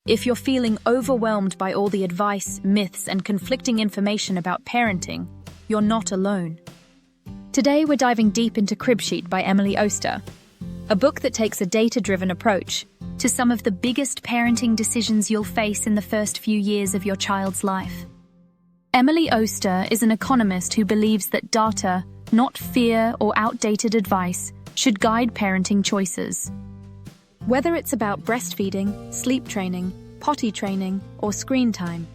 If you're feeling overwhelmed by all the advice, myths, and conflicting information about parenting, you're not alone. Today we're diving deep into Cribsheet by Emily Oster, a book that takes a data-driven approach to some of the biggest parenting decisions you'll face in the first few years of your child's life. Emily Oster is an economist who believes that data, not fear or outdated advice, should guide parenting choices. Whether it's about breastfeeding, sleep training, potty training, or screen time,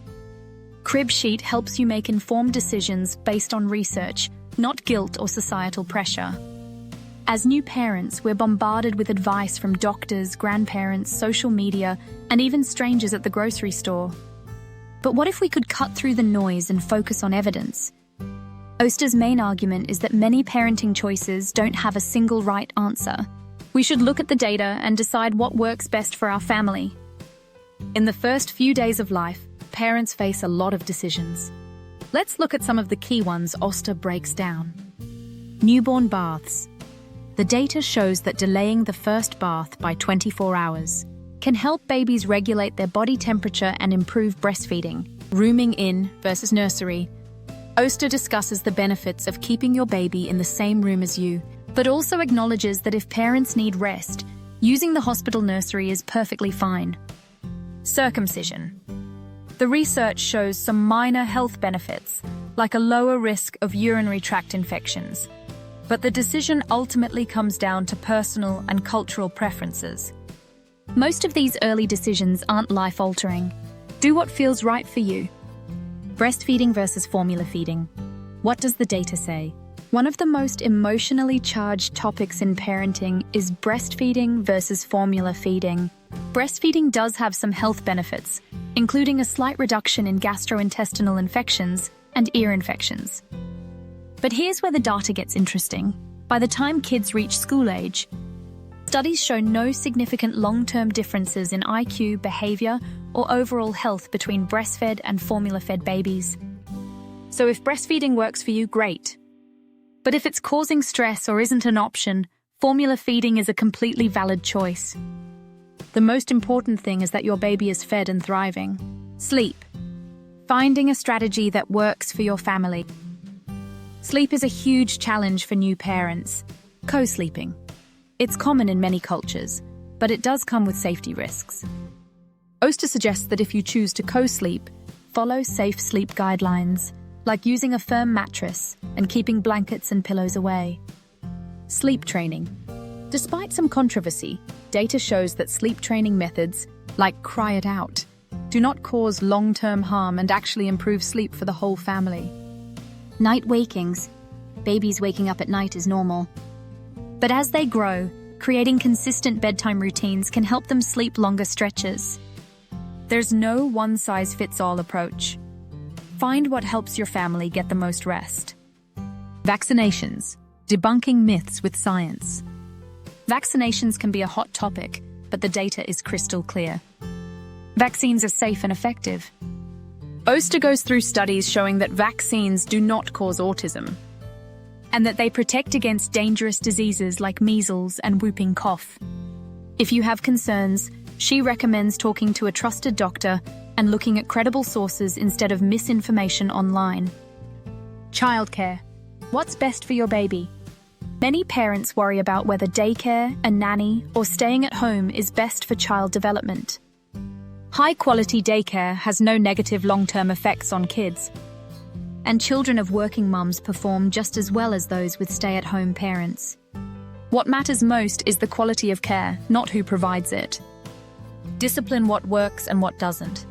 Cribsheet helps you make informed decisions based on research, not guilt or societal pressure. As new parents, we're bombarded with advice from doctors, grandparents, social media, and even strangers at the grocery store. But what if we could cut through the noise and focus on evidence? Oster's main argument is that many parenting choices don't have a single right answer. We should look at the data and decide what works best for our family. In the first few days of life, parents face a lot of decisions. Let's look at some of the key ones Oster breaks down. Newborn baths. The data shows that delaying the first bath by 24 hours can help babies regulate their body temperature and improve breastfeeding. Rooming in versus nursery. Oster discusses the benefits of keeping your baby in the same room as you, but also acknowledges that if parents need rest, using the hospital nursery is perfectly fine. Circumcision. The research shows some minor health benefits, like a lower risk of urinary tract infections. But the decision ultimately comes down to personal and cultural preferences. Most of these early decisions aren't life-altering. Do what feels right for you. Breastfeeding versus formula feeding. What does the data say? One of the most emotionally charged topics in parenting is breastfeeding versus formula feeding. Breastfeeding does have some health benefits, including a slight reduction in gastrointestinal infections and ear infections. But here's where the data gets interesting. By the time kids reach school age, studies show no significant long-term differences in IQ, behavior, or overall health between breastfed and formula-fed babies. So if breastfeeding works for you, great. But if it's causing stress or isn't an option, formula feeding is a completely valid choice. The most important thing is that your baby is fed and thriving. Sleep. Finding a strategy that works for your family. Sleep is a huge challenge for new parents. Co-sleeping. It's common in many cultures, but it does come with safety risks. Oster suggests that if you choose to co-sleep, follow safe sleep guidelines, like using a firm mattress and keeping blankets and pillows away. Sleep training. Despite some controversy, data shows that sleep training methods, like cry it out, do not cause long-term harm and actually improve sleep for the whole family. Night wakings. Babies waking up at night is normal. But as they grow, creating consistent bedtime routines can help them sleep longer stretches. There's no one-size-fits-all approach. Find what helps your family get the most rest. Vaccinations. Debunking myths with science. Vaccinations can be a hot topic, but the data is crystal clear. Vaccines are safe and effective. Oster goes through studies showing that vaccines do not cause autism, and that they protect against dangerous diseases like measles and whooping cough. If you have concerns, she recommends talking to a trusted doctor and looking at credible sources instead of misinformation online. Childcare. What's best for your baby? Many parents worry about whether daycare, a nanny, or staying at home is best for child development. High-quality daycare has no negative long-term effects on kids, and children of working mums perform just as well as those with stay-at-home parents. What matters most is the quality of care, not who provides it. Discipline what works and what doesn't.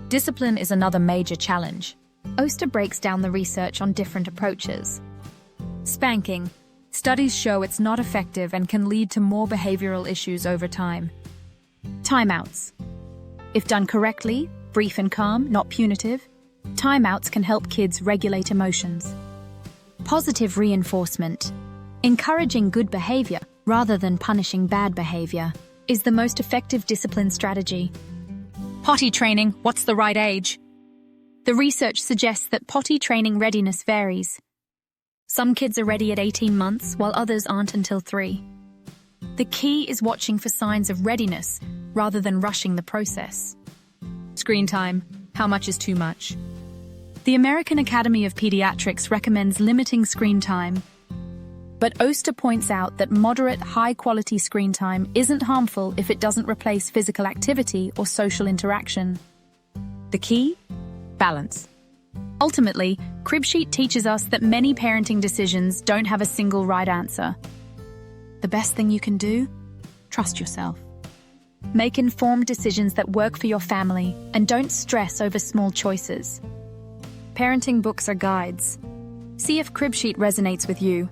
Discipline is another major challenge. Oster breaks down the research on different approaches. Spanking. Studies show it's not effective and can lead to more behavioral issues over time. Timeouts. If done correctly, brief and calm, not punitive, timeouts can help kids regulate emotions. Positive reinforcement. Encouraging good behavior rather than punishing bad behavior is the most effective discipline strategy. Potty training. What's the right age? The research suggests that potty training readiness varies. Some kids are ready at 18 months, while others aren't until 3. The key is watching for signs of readiness rather than rushing the process. Screen time. How much is too much? The American Academy of Pediatrics recommends limiting screen time. But Oster points out that moderate, high-quality screen time isn't harmful if it doesn't replace physical activity or social interaction. The key? Balance. Ultimately, Cribsheet teaches us that many parenting decisions don't have a single right answer. The best thing you can do? Trust yourself. Make informed decisions that work for your family and don't stress over small choices. Parenting books are guides. See if Cribsheet resonates with you.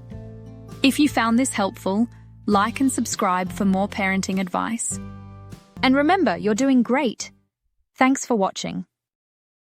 If you found this helpful, like and subscribe for more parenting advice. And remember, you're doing great. Thanks for watching.